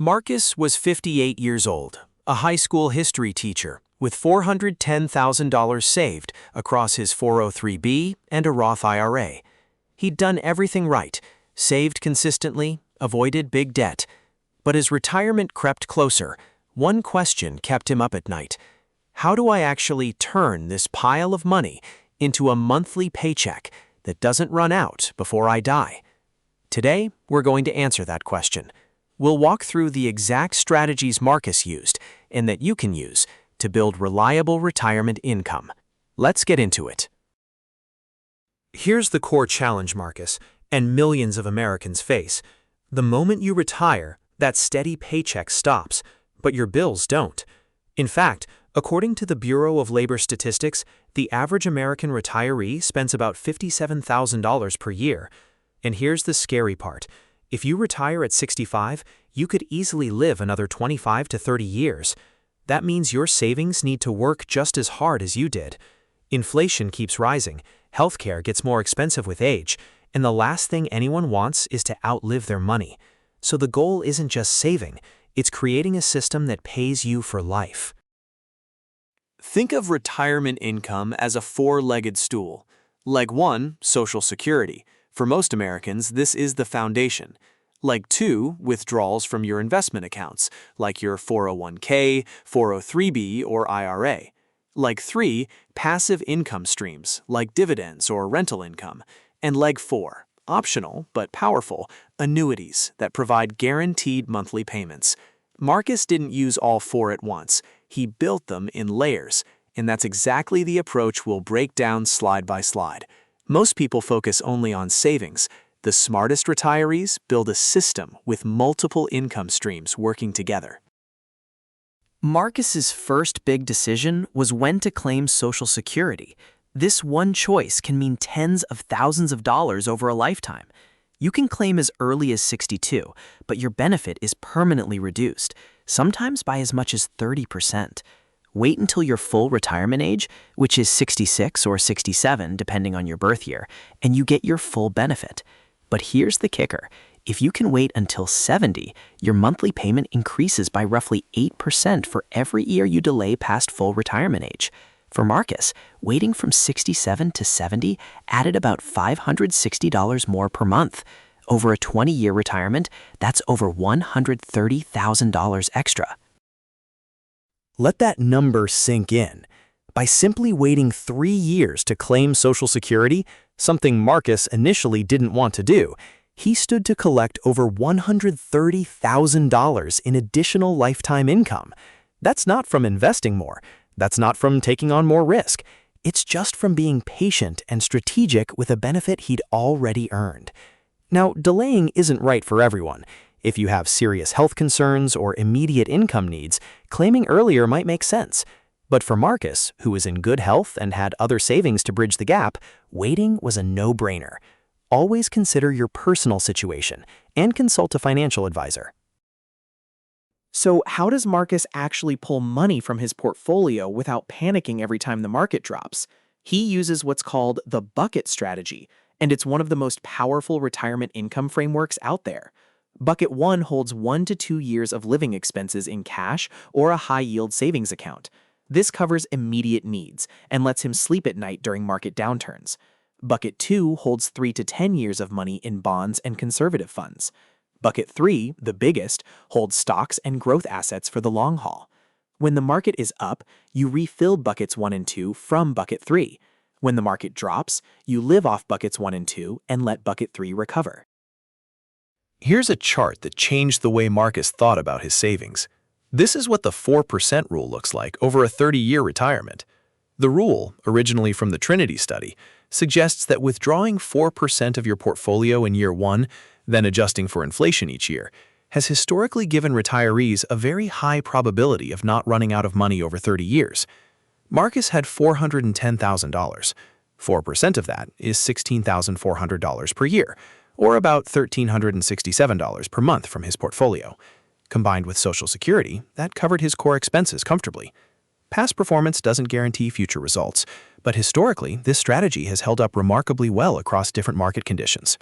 Marcus was 58 years old, a high school history teacher with $410,000 saved across his 403(b) and a Roth IRA. He'd done everything right, saved consistently, avoided big debt. But as retirement crept closer, one question kept him up at night. How do I actually turn this pile of money into a monthly paycheck that doesn't run out before I die? Today, we're going to answer that question. We'll walk through the exact strategies Marcus used and that you can use to build reliable retirement income. Let's get into it. Here's the core challenge Marcus and millions of Americans face. The moment you retire, that steady paycheck stops, but your bills don't. In fact, according to the Bureau of Labor Statistics, the average American retiree spends about $57,000 per year. And here's the scary part. If you retire at 65, you could easily live another 25 to 30 years. That means your savings need to work just as hard as you did. Inflation keeps rising, healthcare gets more expensive with age, and the last thing anyone wants is to outlive their money. So the goal isn't just saving, it's creating a system that pays you for life. Think of retirement income as a four-legged stool. Leg 1, Social Security. For most Americans, this is the foundation. Leg 2, withdrawals from your investment accounts, like your 401k, 403(b), or IRA. Leg 3, passive income streams, like dividends or rental income. And Leg 4, optional but powerful, annuities that provide guaranteed monthly payments. Marcus didn't use all four at once. He built them in layers, and that's exactly the approach we'll break down slide by slide. Most people focus only on savings. The smartest retirees build a system with multiple income streams working together. Marcus's first big decision was when to claim Social Security. This one choice can mean tens of thousands of dollars over a lifetime. You can claim as early as 62, but your benefit is permanently reduced, sometimes by as much as 30%. Wait until your full retirement age, which is 66 or 67 depending on your birth year, and you get your full benefit. But here's the kicker. If you can wait until 70, your monthly payment increases by roughly 8% for every year you delay past full retirement age. For Marcus, waiting from 67 to 70 added about $560 more per month. Over a 20-year retirement, that's over $130,000 extra. Let that number sink in. By simply waiting 3 years to claim Social Security, something Marcus initially didn't want to do, he stood to collect over $130,000 in additional lifetime income. That's not from investing more. That's not from taking on more risk. It's just from being patient and strategic with a benefit he'd already earned. Now, delaying isn't right for everyone. If you have serious health concerns or immediate income needs, claiming earlier might make sense. But for Marcus, who was in good health and had other savings to bridge the gap, waiting was a no-brainer. Always consider your personal situation and consult a financial advisor. So how does Marcus actually pull money from his portfolio without panicking every time the market drops? He uses what's called the bucket strategy, and it's one of the most powerful retirement income frameworks out there. Bucket 1 holds 1 to 2 years of living expenses in cash or a high-yield savings account. This covers immediate needs and lets him sleep at night during market downturns. Bucket 2 holds 3 to 10 years of money in bonds and conservative funds. Bucket 3, the biggest, holds stocks and growth assets for the long haul. When the market is up, you refill buckets 1 and 2 from bucket 3. When the market drops, you live off buckets 1 and 2 and let bucket 3 recover. Here's a chart that changed the way Marcus thought about his savings. This is what the 4% rule looks like over a 30-year retirement. The rule, originally from the Trinity study, suggests that withdrawing 4% of your portfolio in year 1, then adjusting for inflation each year, has historically given retirees a very high probability of not running out of money over 30 years. Marcus had $410,000. 4% of that is $16,400 per year, or about $1,367 per month from his portfolio. Combined with Social Security, that covered his core expenses comfortably. Past performance doesn't guarantee future results, but historically, this strategy has held up remarkably well across different market conditions.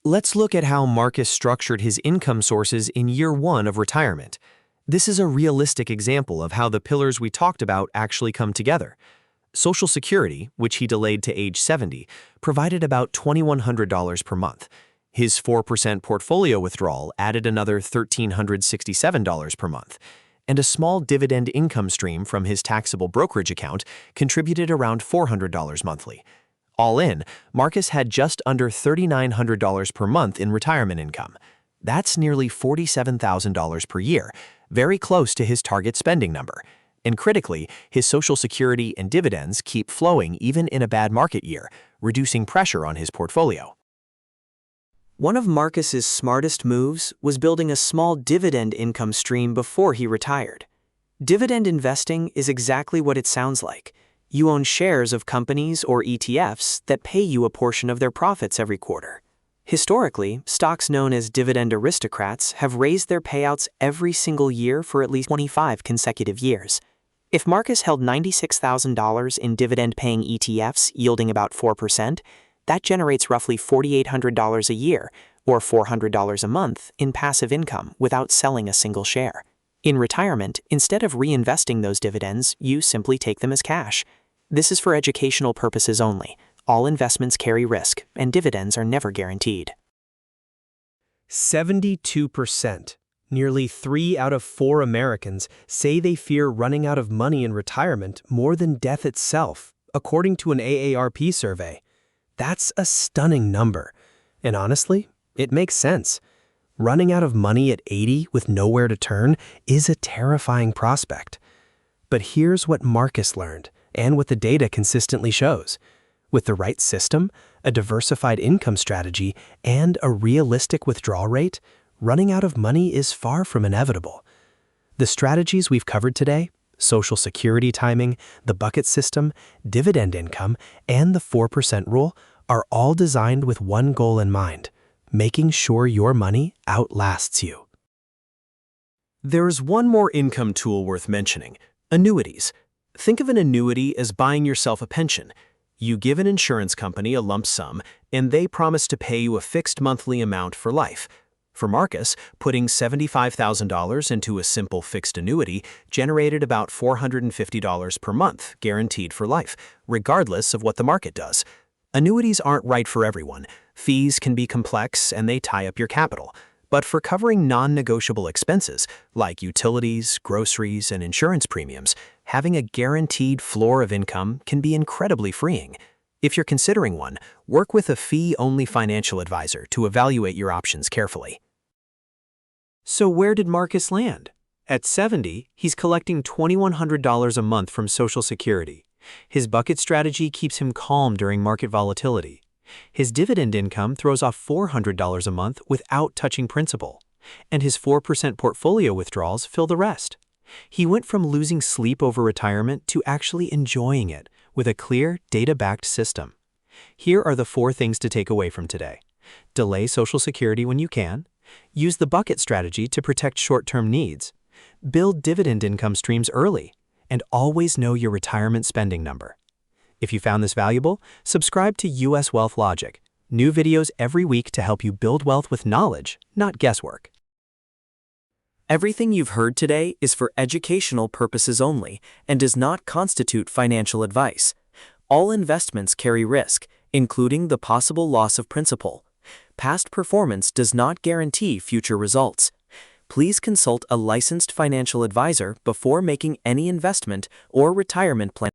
Let's look at how Marcus structured his income sources in year one of retirement. This is a realistic example of how the pillars we talked about actually come together. Social Security, which he delayed to age 70, provided about $2,100 per month. His 4% portfolio withdrawal added another $1,367 per month. And a small dividend income stream from his taxable brokerage account contributed around $400 monthly. All in, Marcus had just under $3,900 per month in retirement income. That's nearly $47,000 per year, very close to his target spending number. And critically, his Social Security and dividends keep flowing even in a bad market year, reducing pressure on his portfolio. One of Marcus's smartest moves was building a small dividend income stream before he retired. Dividend investing is exactly what it sounds like. You own shares of companies or ETFs that pay you a portion of their profits every quarter. Historically, stocks known as dividend aristocrats have raised their payouts every single year for at least 25 consecutive years. If Marcus held $96,000 in dividend-paying ETFs yielding about 4%, that generates roughly $4,800 a year, or $400 a month, in passive income without selling a single share. In retirement, instead of reinvesting those dividends, you simply take them as cash. This is for educational purposes only. All investments carry risk, and dividends are never guaranteed. 72%, nearly 3 out of 4 Americans, say they fear running out of money in retirement more than death itself, according to an AARP survey. That's a stunning number. And honestly, it makes sense. Running out of money at 80 with nowhere to turn is a terrifying prospect. But here's what Marcus learned, and what the data consistently shows. With the right system, a diversified income strategy, and a realistic withdrawal rate, running out of money is far from inevitable. The strategies we've covered today, Social Security timing, the bucket system, dividend income, and the 4% rule, are all designed with one goal in mind: making sure your money outlasts you. There's one more income tool worth mentioning: annuities. Think of an annuity as buying yourself a pension. You give an insurance company a lump sum, and they promise to pay you a fixed monthly amount for life. For Marcus, putting $75,000 into a simple fixed annuity generated about $450 per month, guaranteed for life, regardless of what the market does. Annuities aren't right for everyone. Fees can be complex and they tie up your capital. But for covering non-negotiable expenses, like utilities, groceries, and insurance premiums, having a guaranteed floor of income can be incredibly freeing. If you're considering one, work with a fee-only financial advisor to evaluate your options carefully. So where did Marcus land? At 70, he's collecting $2,100 a month from Social Security. His bucket strategy keeps him calm during market volatility. His dividend income throws off $400 a month without touching principal. And his 4% portfolio withdrawals fill the rest. He went from losing sleep over retirement to actually enjoying it with a clear, data-backed system. Here are the 4 things to take away from today. Delay Social Security when you can. Use the bucket strategy to protect short-term needs. Build dividend income streams early. And always know your retirement spending number. If you found this valuable, subscribe to US Wealth Logic. New videos every week to help you build wealth with knowledge, not guesswork. Everything you've heard today is for educational purposes only and does not constitute financial advice. All investments carry risk, including the possible loss of principal. Past performance does not guarantee future results. Please consult a licensed financial advisor before making any investment or retirement plan.